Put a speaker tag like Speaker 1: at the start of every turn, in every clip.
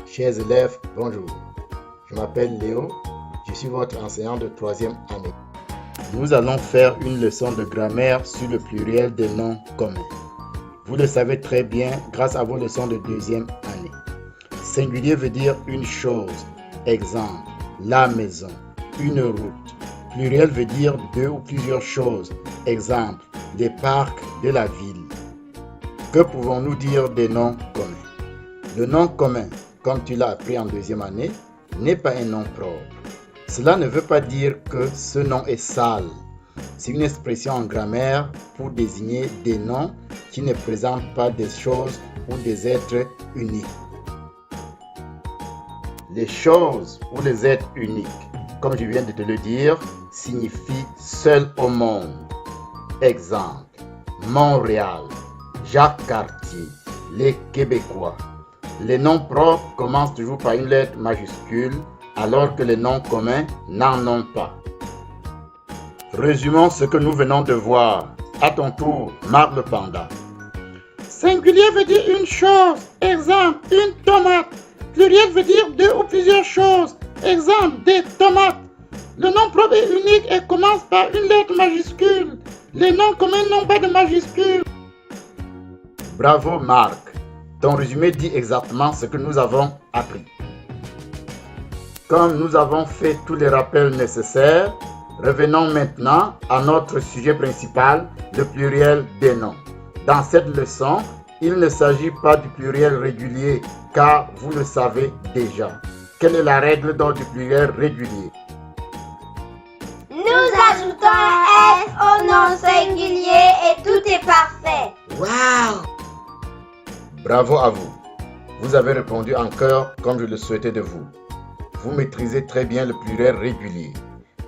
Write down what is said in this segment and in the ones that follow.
Speaker 1: Chers élèves, bonjour. Je m'appelle Léo, je suis votre enseignant de 3e année. Nous allons faire une leçon de grammaire sur le pluriel des noms communs. Vous le savez très bien grâce à vos leçons de 2e année. Singulier veut dire une chose. Exemple, la maison, une route. Pluriel veut dire deux ou plusieurs choses. Exemple, des parcs de la ville. Que pouvons-nous dire des noms communs? Le nom commun, comme tu l'as appris en 2e année, n'est pas un nom propre. Cela ne veut pas dire que ce nom est sale. C'est une expression en grammaire pour désigner des noms qui ne présentent pas des choses ou des êtres uniques. Les choses ou les êtres uniques, comme je viens de te le dire, signifient seul au monde. Exemple, Montréal, Jacques Cartier, les Québécois. Les noms propres commencent toujours par une lettre majuscule, alors que les noms communs n'en ont pas. Résumons ce que nous venons de voir. À ton tour, marque le panda.
Speaker 2: Singulier veut dire une chose. Exemple, une tomate. Pluriel veut dire deux ou plusieurs choses. Exemple, des tomates. Le nom propre est unique et commence par une lettre majuscule. Les noms communs n'ont pas de majuscule.
Speaker 1: Bravo Marc. Ton résumé dit exactement ce que nous avons appris. Comme nous avons fait tous les rappels nécessaires, revenons maintenant à notre sujet principal, le pluriel des noms. Dans cette leçon, il ne s'agit pas du pluriel régulier, car vous le savez déjà. Quelle est la règle du pluriel régulier?
Speaker 3: Nous ajoutons un S au nom singulier et tout est parfait.
Speaker 1: Waouh! Bravo à vous. Vous avez répondu en chœur comme je le souhaitais de vous. Vous maîtrisez très bien le pluriel régulier.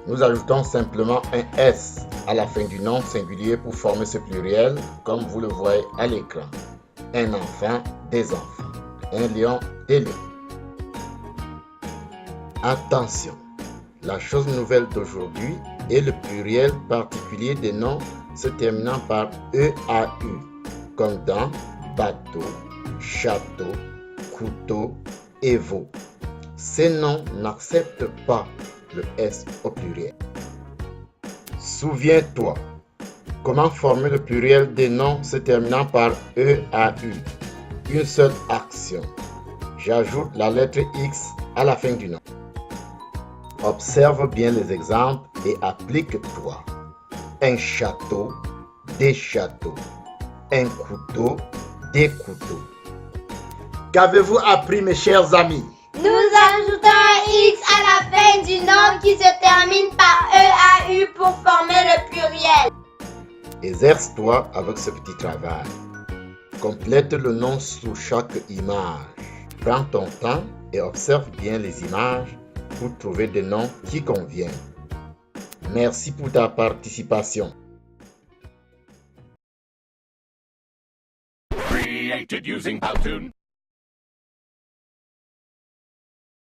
Speaker 1: Nous ajoutons simplement un S à la fin du nom singulier pour former ce pluriel, comme vous le voyez à l'écran. Un enfant, des enfants. Un lion, des lions. Attention, la chose nouvelle d'aujourd'hui est le pluriel particulier des noms se terminant par EAU, comme dans bateau, château, couteau et veau. Ces noms n'acceptent pas le S au pluriel. Souviens-toi, comment former le pluriel des noms se terminant par EAU? Une seule action. J'ajoute la lettre X à la fin du nom. Observe bien les exemples et applique-toi. Un château, des châteaux. Un couteau, des couteaux. Qu'avez-vous appris, mes chers amis?
Speaker 3: Nous ajoutons un X à la fin du nom qui se termine par EAU pour former le pluriel.
Speaker 1: Exerce-toi avec ce petit travail. Complète le nom sous chaque image. Prends ton temps et observe bien les images pour trouver des noms qui conviennent. Merci pour ta participation.
Speaker 4: Created using Powtoon.